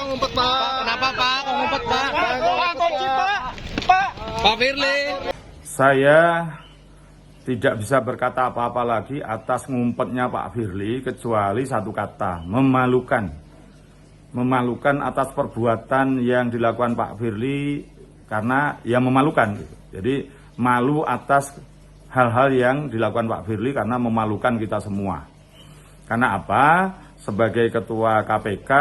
ngumpet, Pak. Kenapa, Pak? Kok ngumpet, Pak? Pak, kunci, Pak. Pak. Pak Firly. Saya tidak bisa berkata apa-apa lagi atas ngumpetnya Pak Firly kecuali satu kata, memalukan. Memalukan atas perbuatan yang dilakukan Pak Firly karena ya memalukan. Jadi malu atas hal-hal yang dilakukan Pak Firly karena memalukan kita semua. Karena apa? Sebagai ketua KPK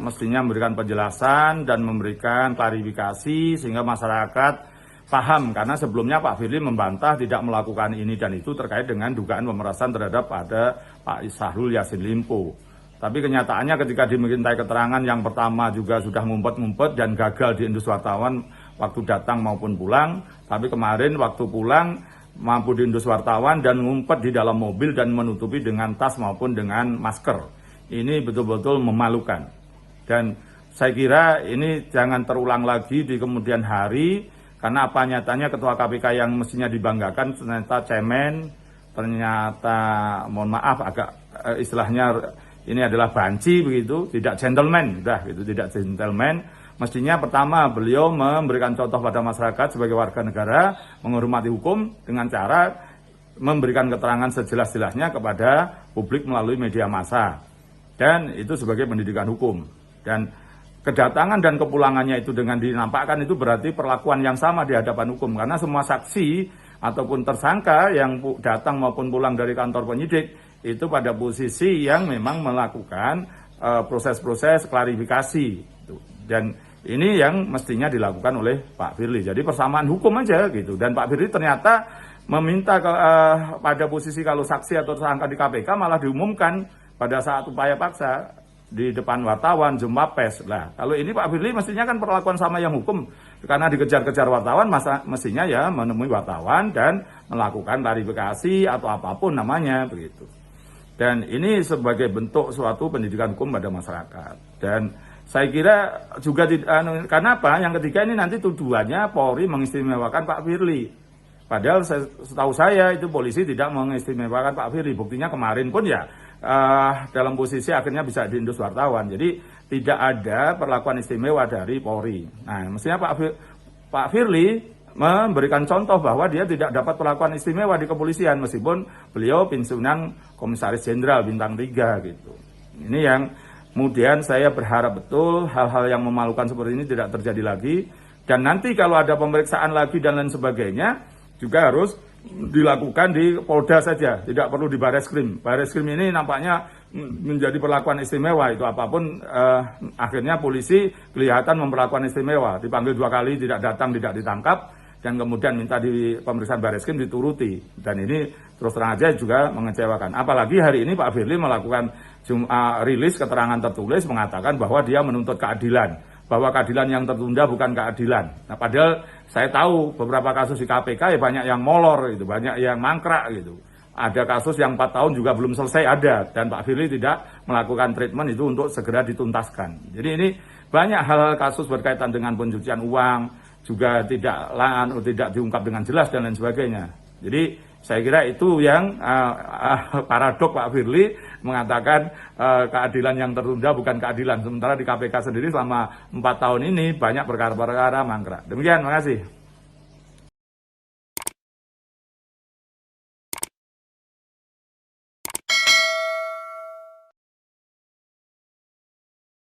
mestinya memberikan penjelasan dan memberikan klarifikasi sehingga masyarakat paham, karena sebelumnya Pak Firly membantah tidak melakukan ini dan itu terkait dengan dugaan pemerasan terhadap pada Pak Syahrul Yassin Limpo. Tapi kenyataannya ketika dimintai keterangan yang pertama juga sudah ngumpet-ngumpet dan gagal diendus wartawan waktu datang maupun pulang. Tapi kemarin waktu pulang mampu diendus wartawan dan ngumpet di dalam mobil dan menutupi dengan tas maupun dengan masker. Ini betul-betul memalukan. Dan saya kira ini jangan terulang lagi di kemudian hari. Karena apa nyatanya ketua KPK yang mestinya dibanggakan ternyata cemen, ternyata mohon maaf agak istilahnya ini adalah banci begitu, tidak gentleman, gitu, tidak gentleman. Mestinya pertama beliau memberikan contoh pada masyarakat sebagai warga negara, menghormati hukum dengan cara memberikan keterangan sejelas-jelasnya kepada publik melalui media massa. Dan itu sebagai pendidikan hukum. Dan kedatangan dan kepulangannya itu dengan dinampakkan itu berarti perlakuan yang sama di hadapan hukum. Karena semua saksi ataupun tersangka yang datang maupun pulang dari kantor penyidik itu pada posisi yang memang melakukan proses-proses klarifikasi. Dan ini yang mestinya dilakukan oleh Pak Firly. Jadi persamaan hukum aja gitu. Dan Pak Firly ternyata meminta pada posisi kalau saksi atau tersangka di KPK malah diumumkan pada saat upaya paksa di depan wartawan, jumpa pers. Lah, kalau ini Pak Firly mestinya kan perlakuan sama yang hukum. Karena dikejar-kejar wartawan, mestinya ya menemui wartawan dan melakukan klarifikasi atau apapun namanya begitu. Dan ini sebagai bentuk suatu pendidikan hukum pada masyarakat. Dan saya kira juga karena apa? Yang ketiga ini nanti tuduhannya Polri mengistimewakan Pak Firly. Padahal setahu saya itu polisi tidak mengistimewakan Pak Firly. Buktinya kemarin pun ya dalam posisi akhirnya bisa diendus wartawan. Jadi tidak ada perlakuan istimewa dari Polri. Nah, mestinya Pak Firly memberikan contoh bahwa dia tidak dapat perlakuan istimewa di kepolisian meskipun beliau pensiunan Komisaris Jenderal bintang 3 gitu. Ini yang kemudian saya berharap betul hal-hal yang memalukan seperti ini tidak terjadi lagi. Dan nanti kalau ada pemeriksaan lagi dan lain sebagainya juga harus dilakukan di Polda saja, tidak perlu di Bareskrim. Bareskrim ini nampaknya menjadi perlakuan istimewa, itu apapun akhirnya polisi kelihatan memperlakukan istimewa, dipanggil 2 kali tidak datang, tidak ditangkap, dan kemudian minta di pemeriksaan Bareskrim dituruti. Dan ini terus terang aja juga mengecewakan. Apalagi hari ini Pak Firly melakukan rilis keterangan tertulis mengatakan bahwa dia menuntut keadilan, bahwa keadilan yang tertunda bukan keadilan. Nah, padahal saya tahu beberapa kasus di KPK ya banyak yang molor gitu, banyak yang mangkrak gitu. Ada kasus yang 4 tahun juga belum selesai ada, dan Pak Firly tidak melakukan treatment itu untuk segera dituntaskan. Jadi ini banyak hal-hal kasus berkaitan dengan pencucian uang juga tidak diungkap dengan jelas dan lain sebagainya. Jadi saya kira itu yang paradok Pak Firly mengatakan keadilan yang tertunda bukan keadilan. Sementara di KPK sendiri selama 4 tahun ini banyak perkara-perkara mangkrak. Demikian, terima kasih.